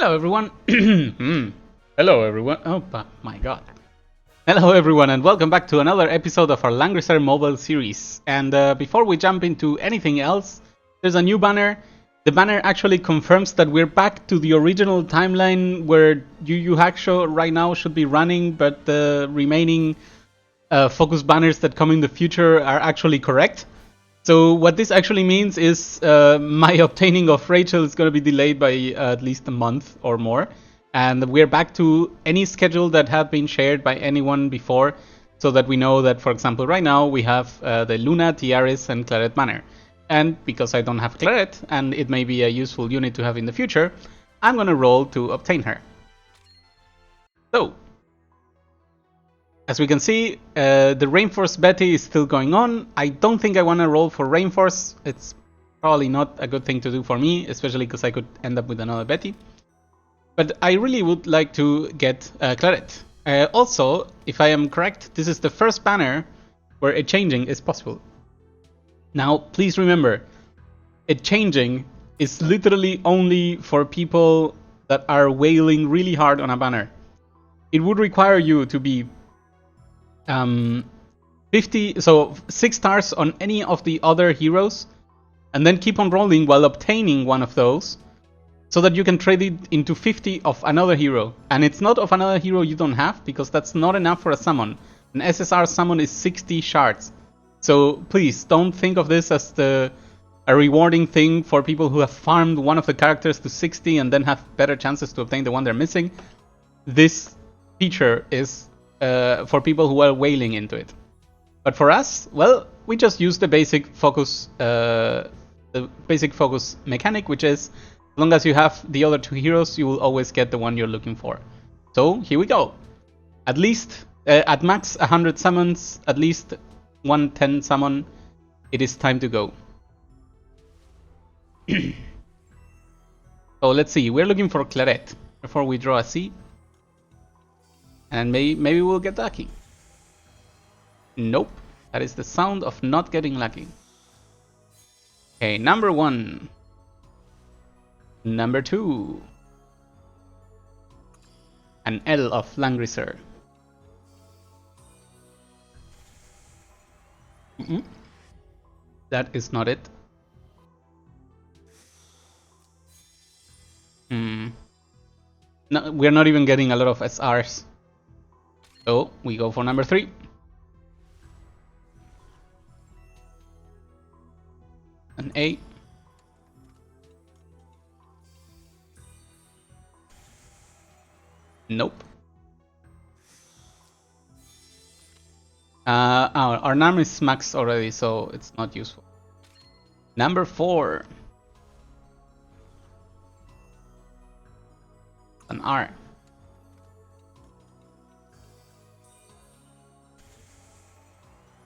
Hello everyone. Hello everyone. Oh my god. Hello everyone and welcome back to another episode of our Langrisser mobile series. And before we jump into anything else, there's a new banner. The banner actually confirms that we're back to the original timeline where Yu Yu Hakusho right now should be running, but the remaining focus banners that come in the future are actually correct. So what this actually means is my obtaining of Rachel is going to be delayed by at least a month or more. And we're back to any schedule that had been shared by anyone before, so that we know that, for example, right now we have the Luna, Tiaris, and Clarett banner. And because I don't have Clarett, and it may be a useful unit to have in the future, I'm going to roll to obtain her. So, as we can see, the Rainforce Betty is still going on. I don't think I want to roll for Rainforce. It's probably not a good thing to do for me, especially because I could end up with another Betty. But I really would like to get Clarett. Also, if I am correct, this is the first banner where a changing is possible. Now, please remember, a changing is literally only for people that are wailing really hard on a banner. It would require you to be 6 stars on any of the other heroes, and then keep on rolling while obtaining one of those, so that you can trade it into 50 of another hero. And it's not of another hero you don't have, because that's not enough for a summon. An SSR summon is 60 shards. So please don't think of this as a rewarding thing for people who have farmed one of the characters to 60 and then have better chances to obtain the one they're missing. This feature is for people who are wailing into it. But for us, well, we just use the basic focus mechanic, which is, as long as you have the other two heroes, you will always get the one you're looking for. So here we go. At least at max 100 summons, at least 110 summon. It is time to go. So let's see. We're looking for Clarett before we draw a C. And maybe we'll get lucky. Nope. That is the sound of not getting lucky. Okay, number 1. Number 2. An L of Langrisser. That is not it. No, we're not even getting a lot of SRs. So we go for number 3. An A. Nope. Our name is maxed already, so it's not useful. Number 4. An R.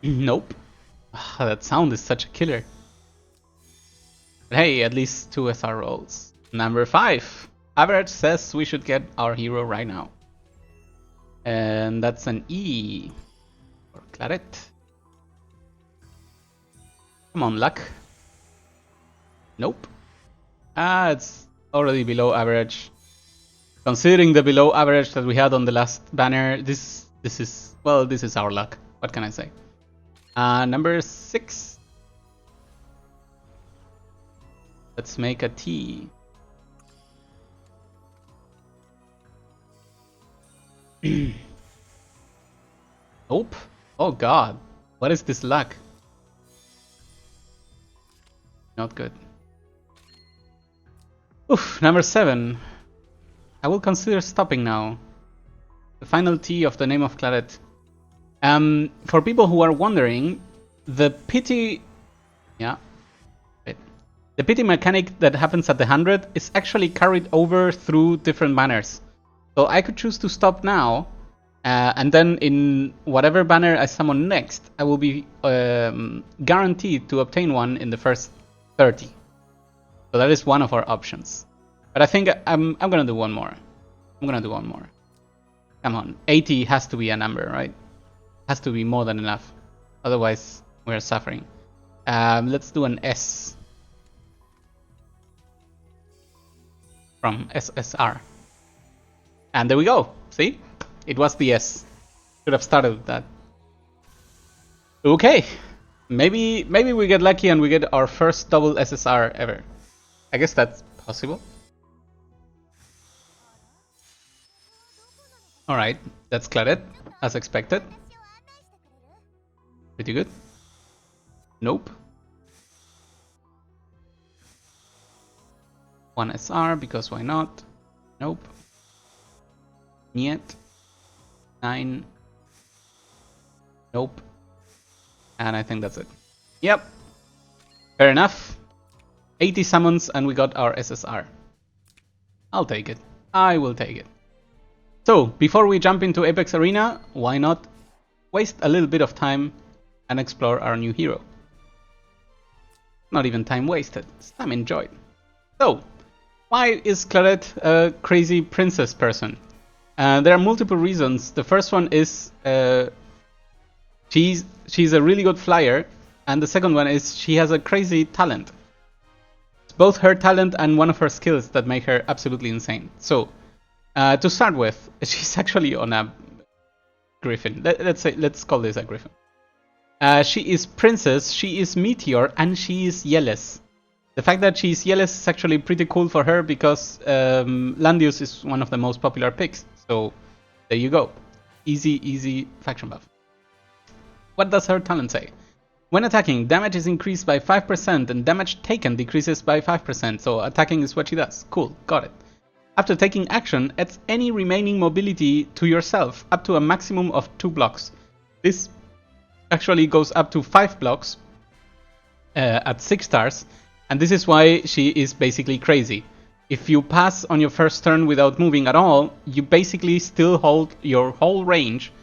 Nope. That sound is such a killer. But hey, at least 2 SR rolls. Number 5. Average says we should get our hero right now. And that's an E. For Clarett. Come on, luck. Nope. It's already below average. Considering the below average that we had on the last banner, this is our luck. What can I say? Number 6. Let's make a T. Nope. Oh god. What is this luck? Not good. Oof, number 7. I will consider stopping now. The final T of the name of Clarett. For people who are wondering, the pity... Yeah. Wait. The pity mechanic that happens at the 100 is actually carried over through different banners. So I could choose to stop now, and then in whatever banner I summon next, I will be guaranteed to obtain one in the first 30. So that is one of our options. But I think I'm gonna do one more. Come on, 80 has to be a number, right? Has to be more than enough. Otherwise, we're suffering. Let's do an S. from SSR. And there we go. See? It was the S. Should have started with that. Okay. Maybe we get lucky and we get our first double SSR ever. I guess that's possible. Alright, that's Claret, as expected. Pretty good. Nope. 1 SR, because why not? Nope. Niet. 9. Nope. And I think that's it. Yep. Fair enough. 80 summons and we got our SSR. I'll take it. I will take it. So, before we jump into Apex Arena, why not waste a little bit of time and explore our new hero? Not even time wasted, it's time enjoyed. So, why is Claret a crazy princess person? There are multiple reasons. The first one is she's a really good flyer, and the second one is she has a crazy talent. It's both her talent and one of her skills that make her absolutely insane. So, to start with, she's actually on a griffin. Let's call this a griffin. She is princess, she is meteor, and she is yellow. The fact that she's yellow is actually pretty cool for her because Landius is one of the most popular picks. So there you go. Easy faction buff. What does her talent say? When attacking, damage is increased by 5% and damage taken decreases by 5%. So attacking is what she does. Cool, got it. After taking action, adds any remaining mobility to yourself up to a maximum of 2 blocks. This actually goes up to 5 blocks at 6 stars. And this is why she is basically crazy. If you pass on your first turn without moving at all, you basically still hold your whole range,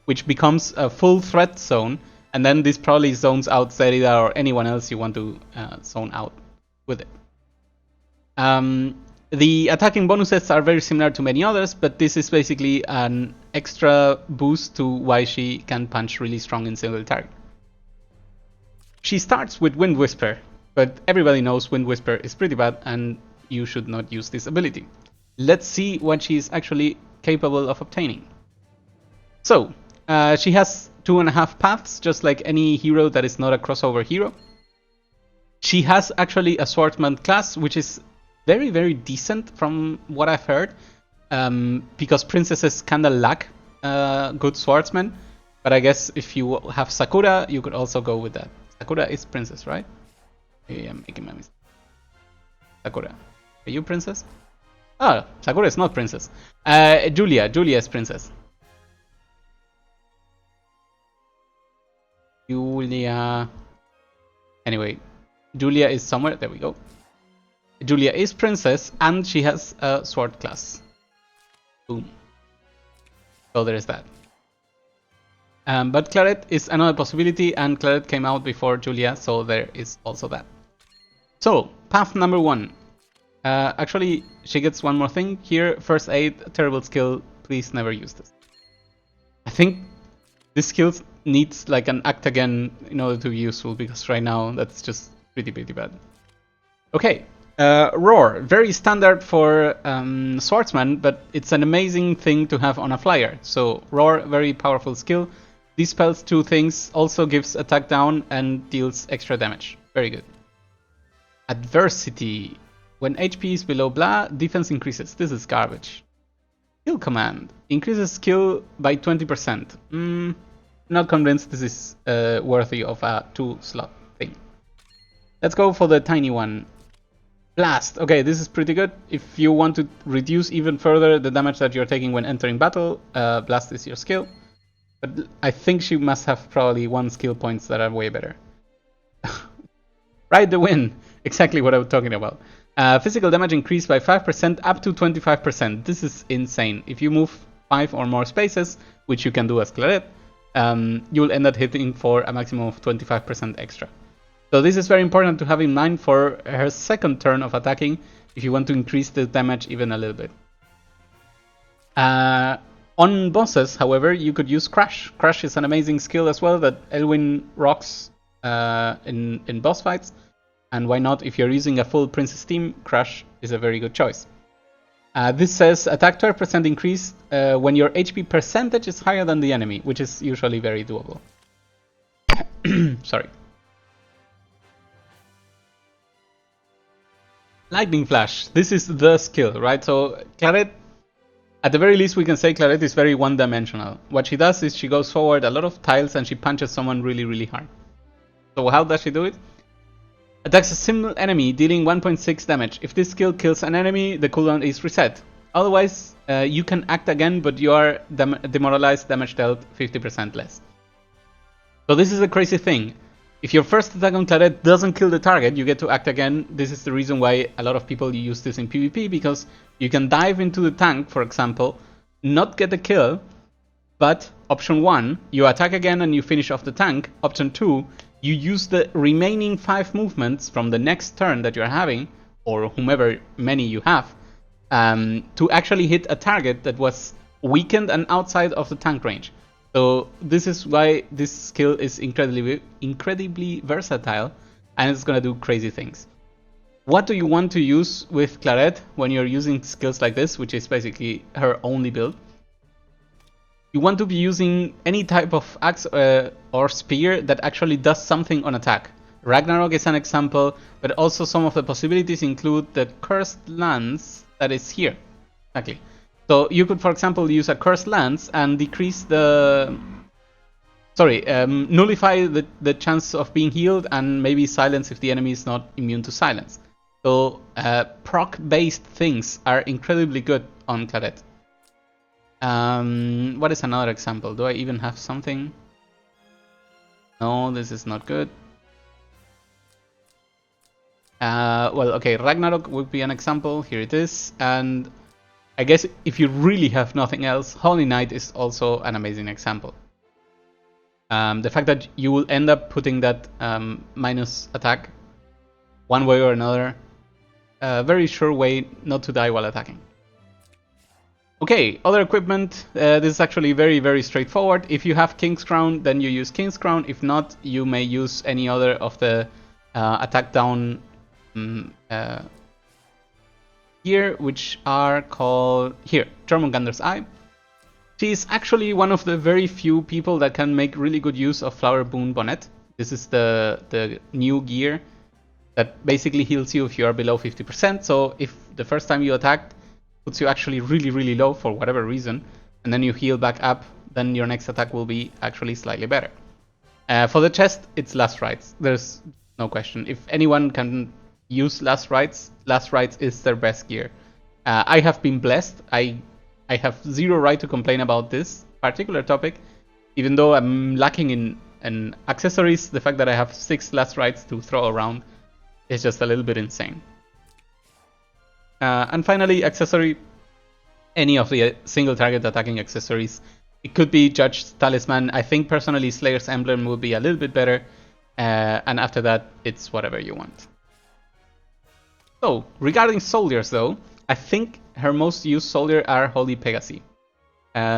which becomes a full threat zone, and then this probably zones out Zerida or anyone else you want to zone out with it. The attacking bonuses are very similar to many others, but this is basically an extra boost to why she can punch really strong in single target. She starts with Wind Whisper, but everybody knows Wind Whisper is pretty bad and you should not use this ability. Let's see what she is actually capable of obtaining. So, she has 2.5 paths, just like any hero that is not a crossover hero. She has actually a swordsman class, which is very decent from what I've heard, because princesses kinda lack good swordsmen. But I guess if you have Sakura, you could also go with that. Sakura is princess, right? Yeah, I'm making my mistake. Sakura. Are you princess? Oh, Sakura is not princess. Julia is princess. Julia. Anyway, Julia is somewhere. There we go. Julia is princess and she has a sword class. Boom. So there is that. But Claret is another possibility, and Claret came out before Julia, so there is also that. So, path number 1. Actually, she gets one more thing here. First aid, terrible skill. Please never use this. I think this skill needs like an act again in order to be useful, because right now that's just pretty bad. Okay, Roar. Very standard for swordsman, but it's an amazing thing to have on a flyer. So Roar, very powerful skill. Dispels 2 things, also gives attack down and deals extra damage. Very good. Adversity. When HP is below blah, defense increases. This is garbage. Skill command. Increases skill by 20%. Not convinced this is worthy of a 2-slot thing. Let's go for the tiny one. Blast. Okay, this is pretty good. If you want to reduce even further the damage that you're taking when entering battle, Blast is your skill. But I think she must have probably 1 skill points that are way better. Ride the wind. Exactly what I was talking about. Physical damage increased by 5% up to 25%. This is insane. If you move 5 or more spaces, which you can do as Claret, you'll end up hitting for a maximum of 25% extra. So this is very important to have in mind for her second turn of attacking, if you want to increase the damage even a little bit. On bosses, however, you could use Crash. Crash is an amazing skill as well that Elwyn rocks in boss fights. And why not, if you're using a full princess team, Crash is a very good choice. This says attack 12% increase when your HP percentage is higher than the enemy, which is usually very doable. Sorry. Lightning Flash. This is the skill, right? So Claret, at the very least we can say Claret is very one-dimensional. What she does is she goes forward a lot of tiles and she punches someone really, really hard. So how does she do it? Attacks a single enemy, dealing 1.6 damage. If this skill kills an enemy, the cooldown is reset. Otherwise, you can act again, but you are demoralized, damage dealt 50% less. So this is a crazy thing. If your first attack on Claret doesn't kill the target, you get to act again. This is the reason why a lot of people use this in PvP, because you can dive into the tank, for example, not get a kill, but option 1, you attack again and you finish off the tank. Option 2, you use the remaining 5 movements from the next turn that you're having, or whomever many you have, to actually hit a target that was weakened and outside of the tank range. So this is why this skill is incredibly versatile, and it's gonna do crazy things. What do you want to use with Claret when you're using skills like this, which is basically her only build? You want to be using any type of axe or spear that actually does something on attack. Ragnarok is an example, but also some of the possibilities include the Cursed Lance that is here. Exactly. So you could, for example, use a Cursed Lance and decrease the... nullify the chance of being healed and maybe silence if the enemy is not immune to silence. So proc-based things are incredibly good on Claret. What is another example? Do I even have something? No, this is not good. Well, okay, Ragnarok would be an example. Here it is. And I guess if you really have nothing else, Holy Knight is also an amazing example. The fact that you will end up putting that minus attack one way or another, a very sure way not to die while attacking. Okay, other equipment. This is actually very, very straightforward. If you have King's Crown, then you use King's Crown. If not, you may use any other of the attack down here, which are called here, Jormungandr's Eye. She is actually one of the very few people that can make really good use of Flower Boon Bonnet. This is the new gear that basically heals you if you are below 50%. So if the first time you attacked puts you actually really, really low for whatever reason, and then you heal back up, then your next attack will be actually slightly better. For the chest, it's Last Rites. There's no question. If anyone can use Last Rites is their best gear. I have been blessed. I have zero right to complain about this particular topic, even though I'm lacking in accessories. The fact that I have 6 Last Rites to throw around is just a little bit insane. And finally, accessory, any of the single target attacking accessories. It could be Judge's Talisman. I think personally Slayer's Emblem would be a little bit better. And after that, it's whatever you want. So, regarding soldiers though, I think her most used soldier are Holy Pegasi.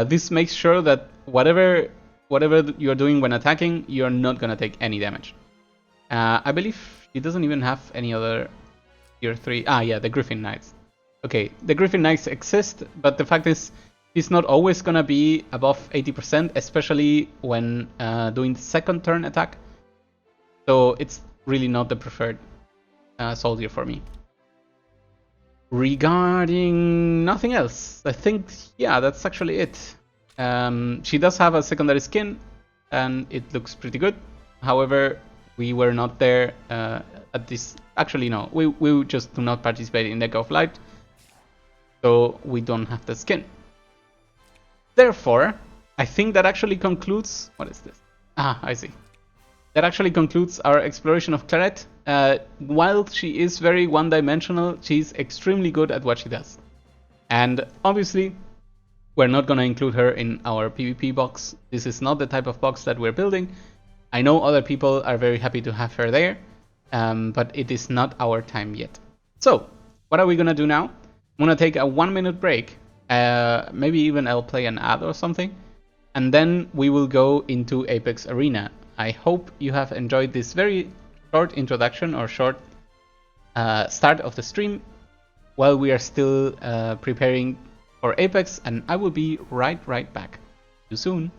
This makes sure that whatever you're doing when attacking, you're not gonna take any damage. I believe she doesn't even have any other tier 3. Ah, yeah, the Griffin Knights. Okay, the Griffin Knights exist, but the fact is, she's not always gonna be above 80%, especially when doing the second turn attack. So it's really not the preferred soldier for me. Regarding nothing else, I think, yeah, that's actually it. She does have a secondary skin, and it looks pretty good. However, we were not there at this. Actually, no, we just do not participate in Deck of Light, so we don't have the skin. Therefore, I think that actually concludes. What is this? Ah, I see. That actually concludes our exploration of Claret. While she is very one-dimensional, she's extremely good at what she does. And obviously, we're not going to include her in our PvP box. This is not the type of box that we're building. I know other people are very happy to have her there, but it is not our time yet. So, what are we going to do now? I'm going to take a 1-minute break. Maybe even I'll play an ad or something. And then we will go into Apex Arena. I hope you have enjoyed this very short introduction or short start of the stream. while we are still preparing for Apex, and I will be right back. See you soon.